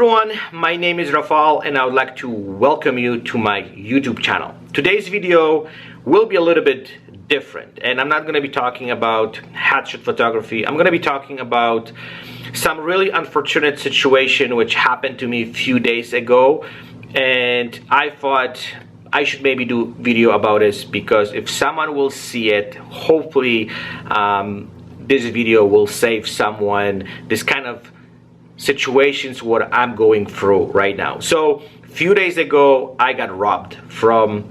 everyone, my name is Rafal and I would like to welcome you to my YouTube channel. Today's video will be a little bit different and I'm not going to be talking about headshot photography. I'm going to be talking about some really unfortunate situation which happened to me a few days ago, and I thought I should maybe do a video about this because if someone will see it, hopefully this video will save someone this kind of situations what I'm going through right now. So a few days ago I got robbed from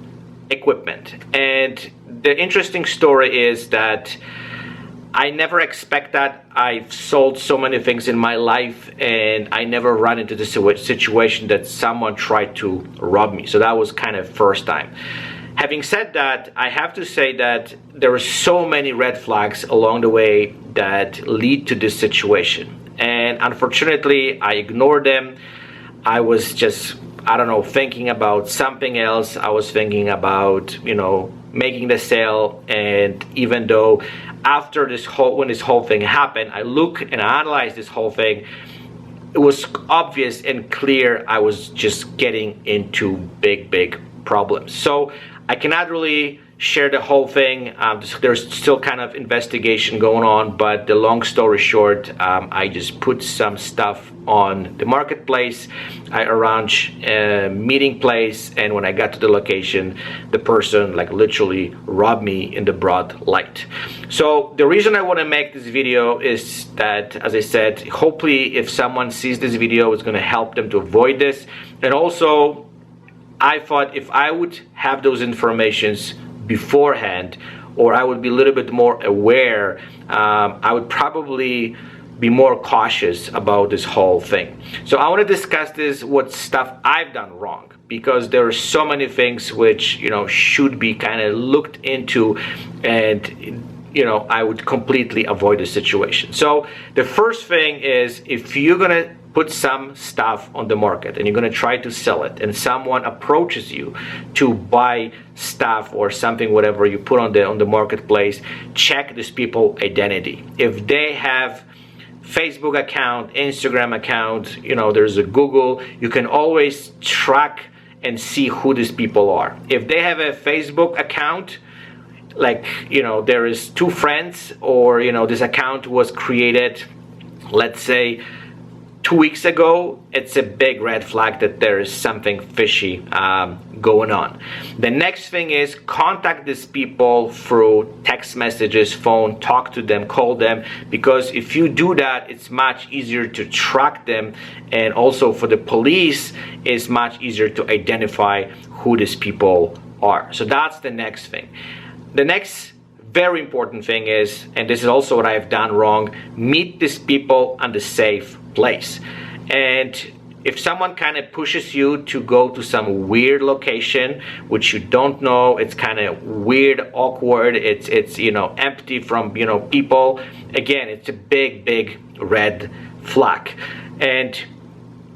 equipment, and the interesting story is that I never expect that. I've sold so many things in my life and I never run into the situation that someone tried to rob me. So that was kind of first time. Having said that, I have to say that there are so many red flags along the way that lead to this situation. And unfortunately, I ignored them. I was just, I don't know, thinking about something else. I was thinking about, making the sale. And even though after when this whole thing happened, I look and analyze this whole thing, it was obvious and clear I was just getting into big problems. So I cannot really share the whole thing. There's still kind of investigation going on, but the long story short, I just put some stuff on the marketplace. I arranged a meeting place, and when I got to the location, the person like literally robbed me in the broad light. So the reason I want to make this video is that, as I said, hopefully if someone sees this video, it's going to help them to avoid this. And also, I thought if I would have those informations beforehand, or I would be a little bit more aware, I would probably be more cautious about this whole thing. So I want to discuss this, what stuff I've done wrong, because there are so many things which should be kind of looked into, and I would completely avoid the situation. So the first thing is, if you're gonna put some stuff on the market and you're going to try to sell it, and someone approaches you to buy stuff or something, whatever you put on the marketplace, check these people's identity. If they have Facebook account, Instagram account, there's a Google, you can always track and see who these people are. If they have a Facebook account, like there is two friends, or this account was created, let's say 2 weeks ago, it's a big red flag that there is something fishy going on. The next thing is contact these people through text messages, phone, talk to them, call them, because if you do that, it's much easier to track them, and also for the police, it's much easier to identify who these people are. So that's the next thing. The next very important thing is, and this is also what I've done wrong, meet these people on the safe place. And if someone kind of pushes you to go to some weird location which you don't know, it's kind of weird, awkward, it's empty from people, again, it's a big red flag. And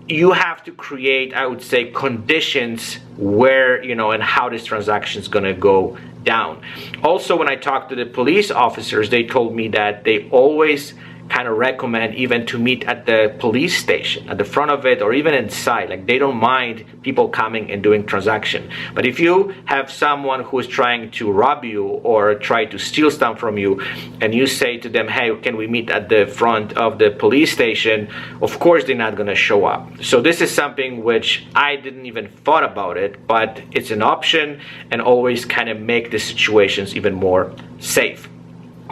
you have to create, I would say, conditions where and how this transaction is going to go down. Also, when I talked to the police officers, they told me that they always kind of recommend even to meet at the police station, at the front of it, or even inside. Like, they don't mind people coming and doing transaction. But if you have someone who is trying to rob you or try to steal stuff from you, and you say to them, hey, can we meet at the front of the police station, of course they're not going to show up. So this is something which I didn't even thought about it, but it's an option, and always kind of make the situations even more safe.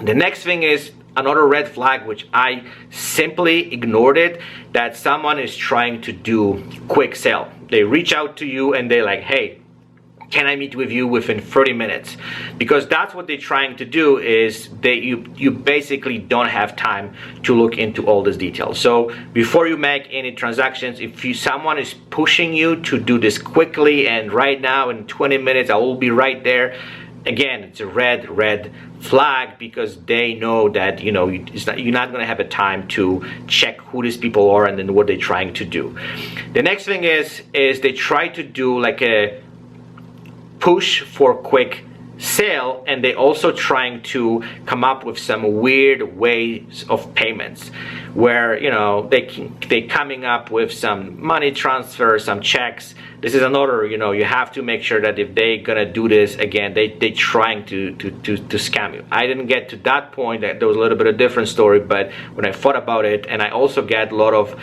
The next thing is another red flag which I simply ignored it, that someone is trying to do quick sale. They reach out to you and they're like, hey, can I meet with you within 30 minutes? Because that's what they're trying to do, is you basically don't have time to look into all these details. So before you make any transactions, if someone is pushing you to do this quickly and right now in 20 minutes I will be right there, again, it's a red flag, because they know that you're not going to have a time to check who these people are and then what they're trying to do. The next thing is they try to do like a push for quick sale, and they also trying to come up with some weird ways of payments where, you know, they coming up with some money transfer, some checks. This is another, you know, you have to make sure that if they gonna do this again, they trying to scam you. I didn't get to that point. That there was a little bit of a different story, but when I thought about it, and I also get a lot of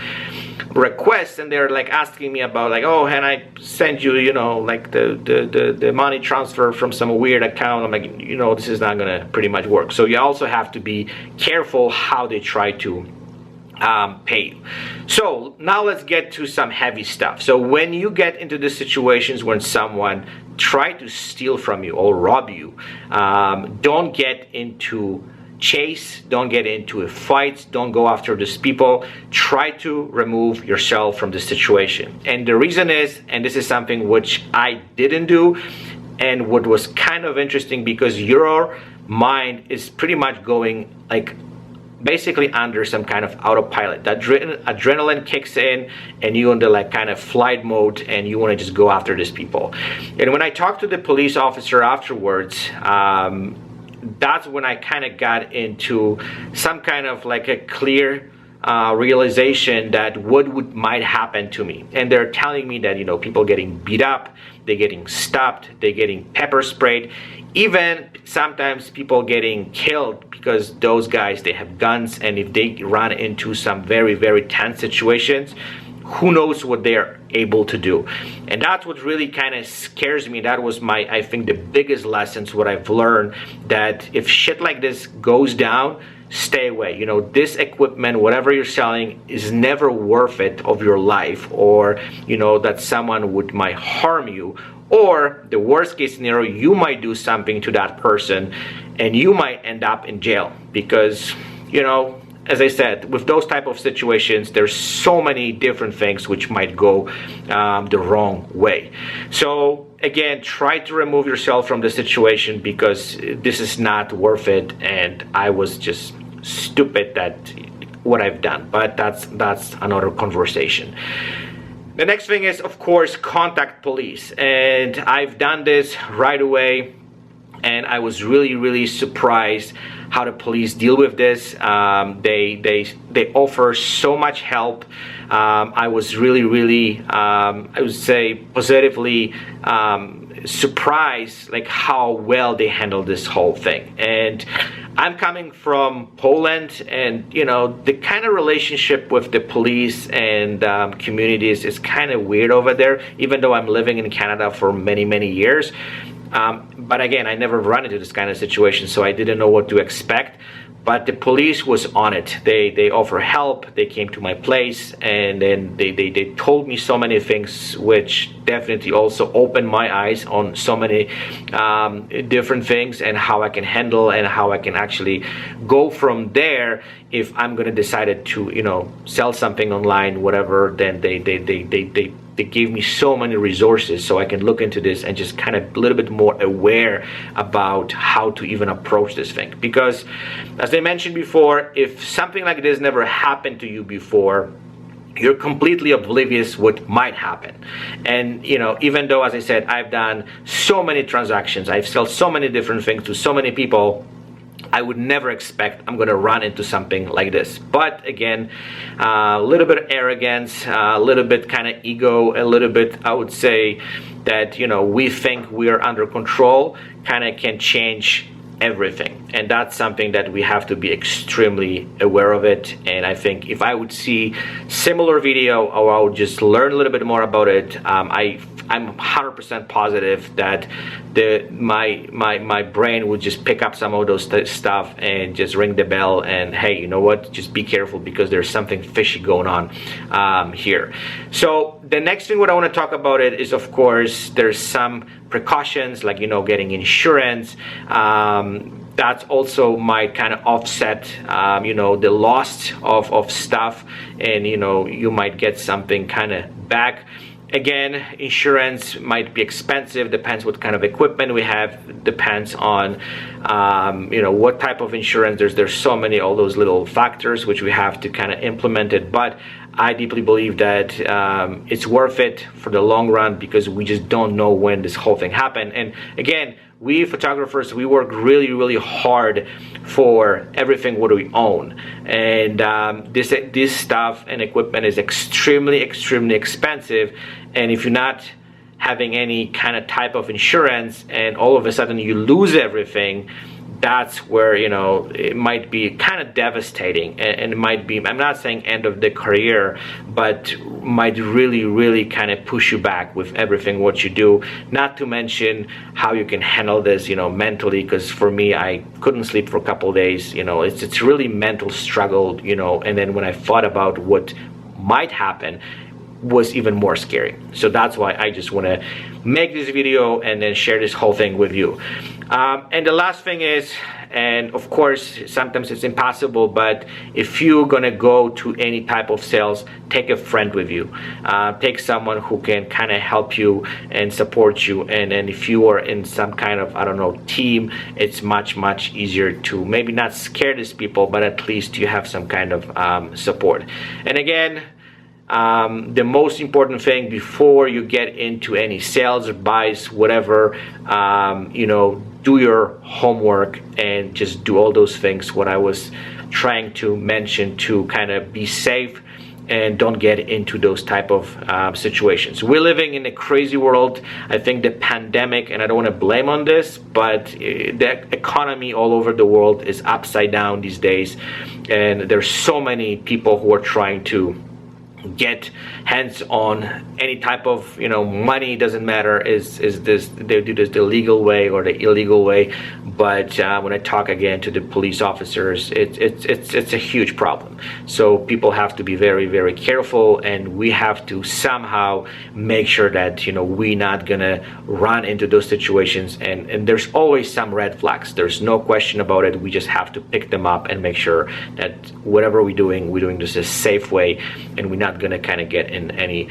requests, and they're like asking me about like, oh, can I send you, you know, like the money transfer from some weird account? I'm like, you know, this is not gonna pretty much work. So you also have to be careful how they try to pay you. So now let's get to some heavy stuff. So when you get into the situations when someone try to steal from you or rob you, don't get into chase, don't get into a fight, don't go after these people. Try to remove yourself from the situation. And the reason is, and this is something which I didn't do, and what was kind of interesting, because your mind is pretty much going like basically under some kind of autopilot. That adrenaline kicks in, and you in the like kind of flight mode, and you want to just go after these people. And when I talked to the police officer afterwards, that's when I kind of got into some kind of like a clear realization that what might happen to me. And they're telling me that, you know, people getting beat up, they're getting stopped, they're getting pepper sprayed, even sometimes people getting killed because those guys, they have guns, and if they run into some very, very tense situations, who knows what they're able to do. And that's what really kind of scares me. That was my, I think, the biggest lessons what I've learned, that if shit like this goes down, stay away. You know, this equipment, whatever you're selling, is never worth it of your life, or, you know, that someone might harm you, or the worst case scenario, you might do something to that person and you might end up in jail. Because, you know, as I said, with those type of situations, there's so many different things which might go the wrong way. So again, try to remove yourself from the situation, because this is not worth it, and I was just stupid that what I've done. But that's another conversation. The next thing is, of course, contact police. And I've done this right away, and I was really, really surprised how the police deal with this. They offer so much help. I was really, really, I would say, positively surprised like how well they handle this whole thing. And I'm coming from Poland, and you know, the kind of relationship with the police and communities is kind of weird over there, even though I'm living in Canada for many, many years. But again, I never run into this kind of situation, so I didn't know what to expect. But the police was on it. They offer help. They came to my place, and then they told me so many things, which definitely also opened my eyes on so many different things, and how I can handle and how I can actually go from there. If I'm gonna decide to, you know, sell something online, whatever, then they gave me so many resources, so I can look into this and just kind of a little bit more aware about how to even approach this thing. Because as I mentioned before, if something like this never happened to you before, you're completely oblivious what might happen. And you know, even though, as I said, I've done so many transactions, I've sold so many different things to so many people, I would never expect I'm going to run into something like this. But again, a little bit of arrogance, a little bit kind of ego, a little bit, I would say that, you know, we think we are under control, kind of can change everything. And that's something that we have to be extremely aware of it. And I think if I would see similar video, or I would just learn a little bit more about it, I'm 100% positive that my brain would just pick up some of those stuff and just ring the bell, and hey, you know what, just be careful, because there's something fishy going on here. So the next thing what I want to talk about it is, of course, there's some precautions, like, you know, getting insurance. That's also might kind of offset, you know, the loss of stuff, and you know, you might get something kind of back. Again, insurance might be expensive, depends what kind of equipment we have, depends on you know, what type of insurance. There's so many, all those little factors which we have to kind of implement it. But I deeply believe that it's worth it for the long run, because we just don't know when this whole thing happened. And again, we photographers, we work really hard for everything what we own, and this stuff and equipment is extremely expensive. And if you're not having any kind of type of insurance and all of a sudden you lose everything, that's where, you know, it might be kind of devastating, and it might be, I'm not saying end of the career, but might really kind of push you back with everything what you do. Not to mention how you can handle this, you know, mentally, because for me, I couldn't sleep for a couple of days, you know, it's really mental struggle, you know, and then when I thought about what might happen, was even more scary. So that's why I just want to make this video and then share this whole thing with you. And the last thing is, and of course sometimes it's impossible, but if you're gonna go to any type of sales, take a friend with you. Take someone who can kind of help you and support you, and then if you are in some kind of, I don't know, team, it's much easier to maybe not scare these people, but at least you have some kind of support. And again, the most important thing before you get into any sales or buys, whatever, you know, do your homework and just do all those things what I was trying to mention to kind of be safe and don't get into those type of situations. We're living in a crazy world. I think the pandemic, and I don't want to blame on this, but the economy all over the world is upside down these days, and there's so many people who are trying to get hands on any type of, you know, money. Doesn't matter is this, they do this the legal way or the illegal way, but when I talk again to the police officers, it's a huge problem. So people have to be very careful, and we have to somehow make sure that, you know, we're not gonna run into those situations, and there's always some red flags, there's no question about it. We just have to pick them up and make sure that whatever we're doing this a safe way, and we're not gonna kind of get in any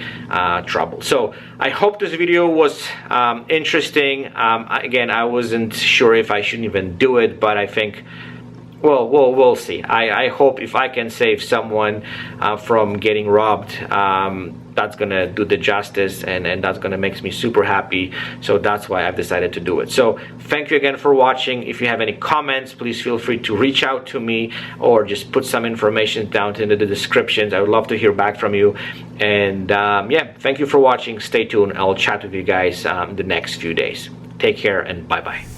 trouble. So I hope this video was interesting. Again, I wasn't sure if I shouldn't even do it, but I think, well, we'll see. I hope if I can save someone from getting robbed, that's gonna do the justice, and that's gonna make me super happy. So that's why I've decided to do it. So thank you again for watching. If you have any comments, please feel free to reach out to me, or just put some information down in the descriptions. I would love to hear back from you. And yeah, thank you for watching. Stay tuned. I'll chat with you guys the next few days. Take care, and bye-bye.